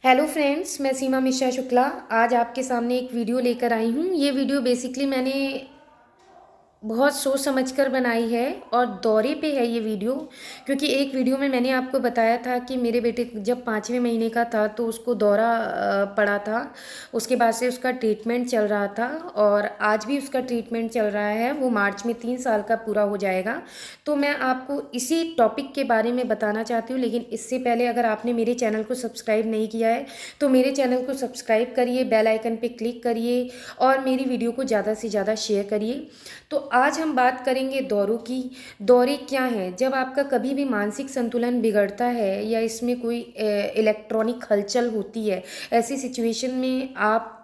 Hello friends, मैं सीमा मिश्रा शुक्ला आज आपके सामने एक वीडियो लेकर आई हूँ। ये वीडियो बेसिकली मैंने बहुत सोच समझकर बनाई है और दौरे पे है ये वीडियो। क्योंकि एक वीडियो में मैंने आपको बताया था कि मेरे बेटे जब 5वें महीने का था तो उसको दौरा पड़ा था। उसके बाद से उसका ट्रीटमेंट चल रहा था और आज भी उसका ट्रीटमेंट चल रहा है। वो मार्च में 3 साल का पूरा हो जाएगा। तो मैं आपको इसी टॉपिक के बारे में बताना चाहती हूँ, लेकिन इससे पहले अगर आपने मेरे चैनल को सब्सक्राइब नहीं किया है तो मेरे चैनल को सब्सक्राइब करिए, बेल आइकन पे क्लिक करिए और मेरी वीडियो को ज़्यादा से ज़्यादा शेयर करिए। तो आज हम बात करेंगे दौरों की। दौरे क्या हैं? जब आपका कभी भी मानसिक संतुलन बिगड़ता है या इसमें कोई इलेक्ट्रॉनिक हलचल होती है, ऐसी सिचुएशन में आपका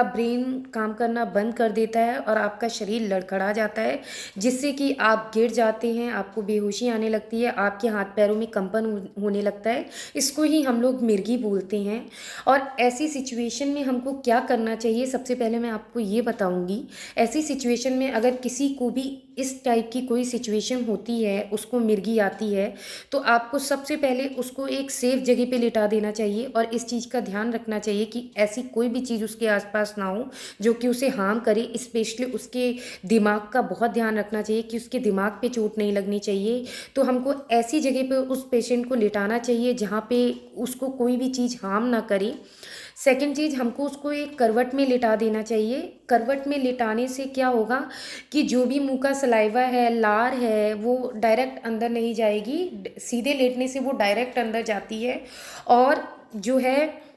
ब्रेन काम करना बंद कर देता है और आपका शरीर लड़खड़ा जाता है, जिससे कि आप गिर जाते हैं, आपको बेहोशी आने लगती है, आपके हाथ पैरों में कंपन होने लगता है। इसको ही हम लोग मिर्गी बोलते हैं। और ऐसी सिचुएशन में हमको क्या करना चाहिए, सबसे पहले मैं आपको ये बताऊंगी। ऐसी सिचुएशन में अगर किसी को भी इस टाइप की कोई सिचुएशन होती है, उसको मिर्गी आती है, तो आपको सबसे पहले उसको एक सेफ जगह पे लिटा देना चाहिए और इस चीज़ का ध्यान रखना चाहिए कि ऐसी कोई भी चीज़ उसके आसपास ना हो जो कि उसे हार्म करे। स्पेशली उसके दिमाग का बहुत ध्यान रखना चाहिए कि उसके दिमाग पे चोट नहीं लगनी चाहिए। तो हमको ऐसी जगह पे उस पेशेंट को लिटाना चाहिए जहाँ पे उसको कोई भी चीज़ हार्म ना करे। सेकंड चीज़, हमको उसको एक करवट में लिटा देना चाहिए। करवट में लिटाने से क्या होगा कि जो भी मुंह का सलाइवा है, लार है, वो डायरेक्ट अंदर नहीं जाएगी। सीधे लेटने से वो डायरेक्ट अंदर जाती है और जो है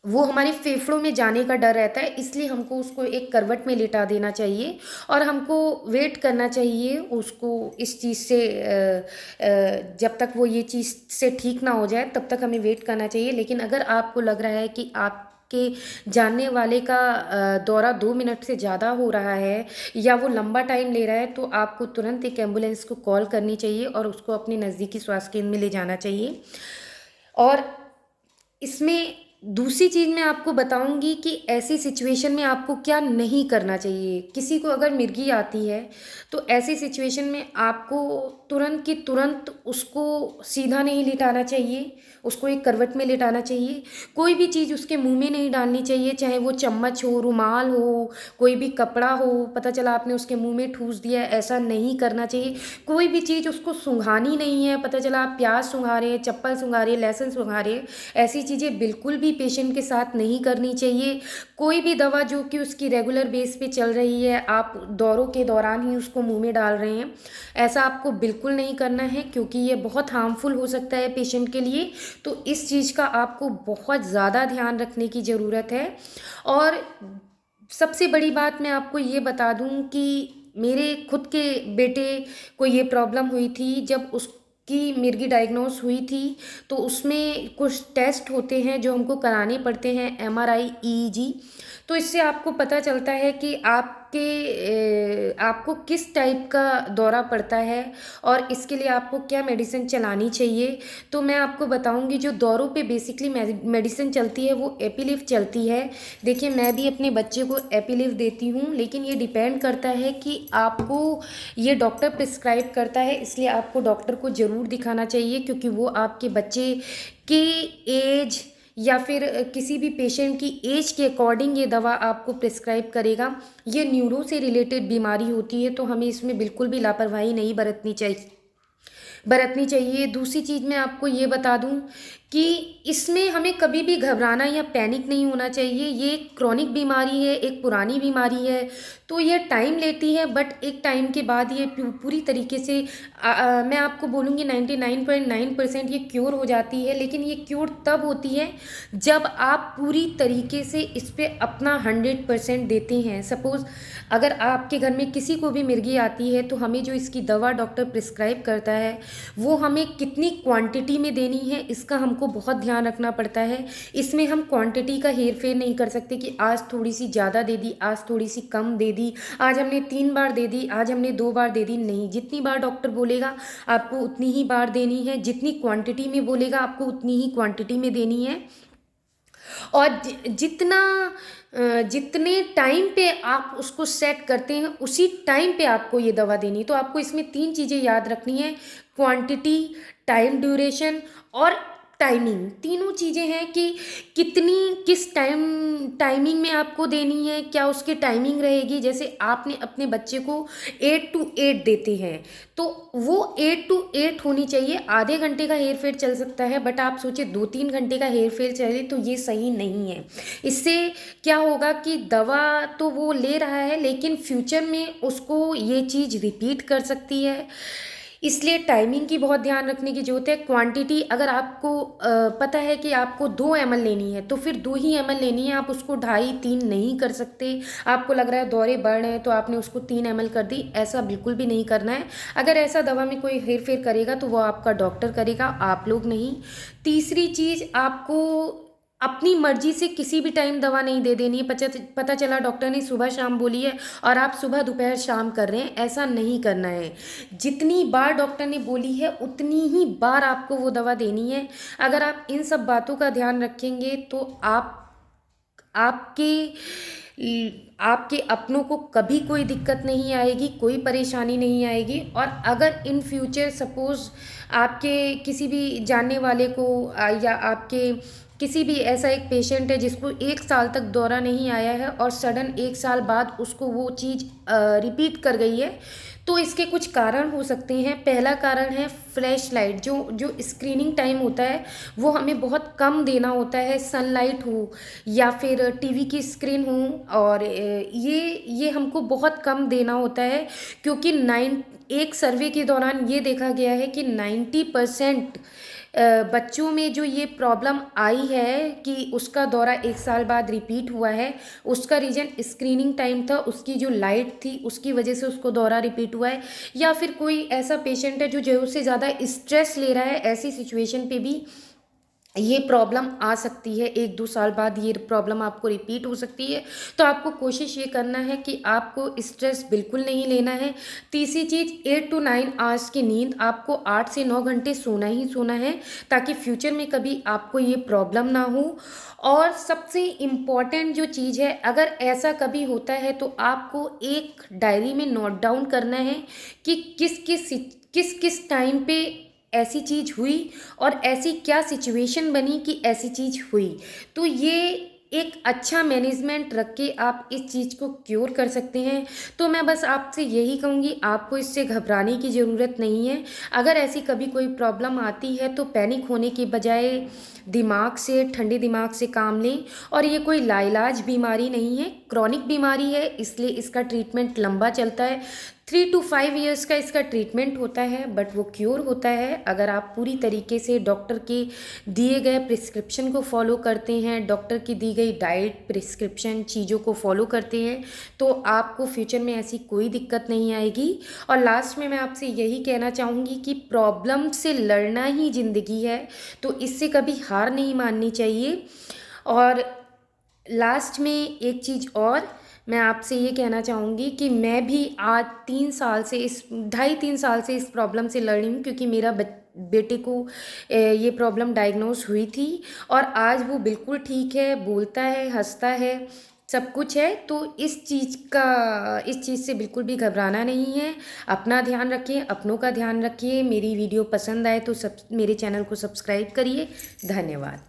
वो हमारे फेफड़ों में जाने का डर रहता है। इसलिए हमको उसको एक करवट में लिटा देना चाहिए और हमको वेट करना चाहिए उसको इस चीज़ से जब तक वो ये चीज़ से ठीक ना हो जाए तब तक हमें वेट करना चाहिए। लेकिन अगर आपको लग रहा है कि आपके जानने वाले का दौरा 2 मिनट से ज़्यादा हो रहा है या वो लंबा टाइम ले रहा है, तो आपको तुरंत एक एम्बुलेंस को कॉल करनी चाहिए और उसको अपने नज़दीकी स्वास्थ्य केंद्र में ले जाना चाहिए। और इसमें दूसरी चीज़ मैं आपको बताऊंगी कि ऐसी सिचुएशन में आपको क्या नहीं करना चाहिए। किसी को अगर मिर्गी आती है तो ऐसी सिचुएशन में आपको तुरंत की तुरंत उसको सीधा नहीं लिटाना चाहिए, उसको एक करवट में लिटाना चाहिए। कोई भी चीज़ उसके मुंह में नहीं डालनी चाहिए, चाहे वो चम्मच हो, रुमाल हो, कोई भी कपड़ा हो। पता चला आपने उसके मुंह में ठूस दिया, ऐसा नहीं करना चाहिए। कोई भी चीज़ उसको सूंघानी नहीं है। पता चला आप प्याज सूंघा रहे हैं, चप्पल सूंघा रहे हैं, लहसुन सूंघा रहे हैं, ऐसी चीज़ें बिल्कुल भी पेशेंट के साथ नहीं करनी चाहिए। कोई भी दवा जो कि उसकी रेगुलर बेस पे चल रही है, आप दौरों के दौरान ही उसको मुंह में डाल रहे हैं, ऐसा आपको बिल्कुल नहीं करना है, क्योंकि ये बहुत हार्मफुल हो सकता है पेशेंट के लिए। तो इस चीज़ का आपको बहुत ज़्यादा ध्यान रखने की ज़रूरत है। और सबसे बड़ी बात मैं आपको ये बता दूं कि मेरे खुद के बेटे को ये प्रॉब्लम हुई थी। जब उसकी मिर्गी डायग्नोस हुई थी तो उसमें कुछ टेस्ट होते हैं जो हमको कराने पड़ते हैं, एमआरआई, ईईजी। तो इससे आपको पता चलता है कि आपको किस टाइप का दौरा पड़ता है और इसके लिए आपको क्या मेडिसिन चलानी चाहिए। तो मैं आपको बताऊंगी जो दौरों पे बेसिकली मेडिसिन चलती है वो एपीलिफ चलती है। देखिए, मैं भी अपने बच्चे को एपीलिफ देती हूँ, लेकिन ये डिपेंड करता है कि आपको ये डॉक्टर प्रिस्क्राइब करता है, इसलिए आपको डॉक्टर को ज़रूर दिखाना चाहिए, क्योंकि वो आपके बच्चे की एज या फिर किसी भी पेशेंट की एज के अकॉर्डिंग ये दवा आपको प्रिस्क्राइब करेगा। ये न्यूरो से रिलेटेड बीमारी होती है, तो हमें इसमें बिल्कुल भी लापरवाही नहीं बरतनी चाहिए। दूसरी चीज़ मैं आपको ये बता दूं कि इसमें हमें कभी भी घबराना या पैनिक नहीं होना चाहिए। ये एक क्रॉनिक बीमारी है, एक पुरानी बीमारी है, तो ये टाइम लेती है, बट एक टाइम के बाद ये पूरी तरीके से मैं आपको बोलूँगी 99.9% ये क्योर हो जाती है। लेकिन ये क्योर तब होती है जब आप पूरी तरीके से इस पर अपना 100% देते हैं। सपोज़ अगर आपके घर में किसी को भी मिर्गी आती है तो हमें जो इसकी दवा डॉक्टर प्रिस्क्राइब करता है वो हमें कितनी क्वांटिटी में देनी है, इसका हमको बहुत ध्यान रखना पड़ता है। इसमें हम क्वांटिटी का हेर फेर नहीं कर सकते कि आज थोड़ी सी ज़्यादा दे दी, आज थोड़ी सी कम दे दी, आज हमने 3 बार दे दी, आज हमने 2 बार दे दी। नहीं, जितनी बार डॉक्टर बोलेगा आपको उतनी ही बार देनी है, जितनी क्वांटिटी में बोलेगा आपको उतनी ही क्वांटिटी में देनी है। और जितने टाइम पे आप उसको सेट करते हैं उसी टाइम पे आपको ये दवा देनी है। तो आपको इसमें 3 चीज़ें याद रखनी है: क्वांटिटी, टाइम ड्यूरेशन और टाइमिंग, तीनों चीज़ें हैं कि कितनी किस टाइमिंग में आपको देनी है, क्या उसकी टाइमिंग रहेगी। जैसे आपने अपने बच्चे को 8 टू 8 देते हैं, तो वो 8 टू 8 होनी चाहिए। आधे घंटे का हेर-फेर चल सकता है, बट आप सोचिए 2-3 घंटे का हेर-फेर चले तो ये सही नहीं है। इससे क्या होगा कि दवा तो वो ले रहा है, लेकिन फ्यूचर में उसको ये चीज़ रिपीट कर सकती है। इसलिए टाइमिंग की बहुत ध्यान रखने की ज़रूरत है। क्वांटिटी अगर आपको पता है कि आपको 2 ml लेनी है, तो फिर 2 ही ml लेनी है, आप उसको 2.5-3 नहीं कर सकते। आपको लग रहा है दौरे बढ़ रहे हैं तो आपने उसको 3 ml कर दी, ऐसा बिल्कुल भी नहीं करना है। अगर ऐसा दवा में कोई हेर-फेर करेगा तो वो आपका डॉक्टर करेगा, आप लोग नहीं। तीसरी चीज़, आपको अपनी मर्ज़ी से किसी भी टाइम दवा नहीं दे देनी है। पता चला डॉक्टर ने सुबह-शाम बोली है और आप सुबह, दोपहर, शाम कर रहे हैं, ऐसा नहीं करना है। जितनी बार डॉक्टर ने बोली है उतनी ही बार आपको वो दवा देनी है। अगर आप इन सब बातों का ध्यान रखेंगे तो आपके आपके अपनों को कभी कोई दिक्कत नहीं आएगी, कोई परेशानी नहीं आएगी। और अगर इन फ्यूचर सपोज़ आपके किसी भी जानने वाले को या आपके किसी भी ऐसा एक पेशेंट है जिसको 1 साल तक दौरा नहीं आया है और सडन 1 साल बाद उसको वो चीज़ रिपीट कर गई है, तो इसके कुछ कारण हो सकते हैं। पहला कारण है फ्लैश लाइट, जो जो स्क्रीनिंग टाइम होता है वो हमें बहुत कम देना होता है। सनलाइट हो या फिर टीवी की स्क्रीन हो, और ये हमको बहुत कम देना होता है, क्योंकि एक सर्वे के दौरान ये देखा गया है कि 90% बच्चों में जो ये प्रॉब्लम आई है कि उसका दौरा 1 साल बाद रिपीट हुआ है, उसका रीज़न स्क्रीनिंग टाइम था, उसकी जो लाइट थी उसकी वजह से उसको दौरा रिपीट हुआ है। या फिर कोई ऐसा पेशेंट है जो ज़रूरत से ज़्यादा स्ट्रेस ले रहा है, ऐसी सिचुएशन पे भी ये प्रॉब्लम आ सकती है। 1-2 साल बाद ये प्रॉब्लम आपको रिपीट हो सकती है। तो आपको कोशिश ये करना है कि आपको स्ट्रेस बिल्कुल नहीं लेना है। तीसरी चीज़, 8 टू 9 आवर्स की नींद, आपको 8 से 9 घंटे सोना ही सोना है, ताकि फ्यूचर में कभी आपको ये प्रॉब्लम ना हो। और सबसे इम्पॉर्टेंट जो चीज़ है, अगर ऐसा कभी होता है तो आपको एक डायरी में नोट डाउन करना है कि किस किस टाइम पे ऐसी चीज़ हुई और ऐसी क्या सिचुएशन बनी कि ऐसी चीज़ हुई। तो ये एक अच्छा मैनेजमेंट रख के आप इस चीज़ को क्योर कर सकते हैं। तो मैं बस आपसे यही कहूँगी, आपको इससे घबराने की ज़रूरत नहीं है। अगर ऐसी कभी कोई प्रॉब्लम आती है तो पैनिक होने के बजाय दिमाग से, ठंडे दिमाग से काम लें। और ये कोई लाइलाज बीमारी नहीं है, क्रॉनिक बीमारी है, इसलिए इसका ट्रीटमेंट लंबा चलता है। 3 टू 5 ईयर्स का इसका ट्रीटमेंट होता है, बट वो क्योर होता है अगर आप पूरी तरीके से डॉक्टर के दिए गए प्रिस्क्रिप्शन को फॉलो करते हैं, डॉक्टर की दी गई डाइट, प्रिस्क्रिप्शन चीज़ों को फॉलो करते हैं, तो आपको फ्यूचर में ऐसी कोई दिक्कत नहीं आएगी। और लास्ट में मैं आपसे यही कहना चाहूँगी कि प्रॉब्लम से लड़ना ही ज़िंदगी है, तो इससे कभी हार नहीं माननी चाहिए। और लास्ट में एक चीज़ और मैं आपसे ये कहना चाहूँगी कि मैं भी आज 3 साल से इस 2.5-3 साल से इस प्रॉब्लम से लड़ रही हूँ, क्योंकि मेरा बेटे को ये प्रॉब्लम डायग्नोज हुई थी और आज वो बिल्कुल ठीक है, बोलता है, हँसता है, सब कुछ है। तो इस चीज़ से बिल्कुल भी घबराना नहीं है। अपना ध्यान रखिए, अपनों का ध्यान रखिए। मेरी वीडियो पसंद आए तो मेरे चैनल को सब्सक्राइब करिए। धन्यवाद।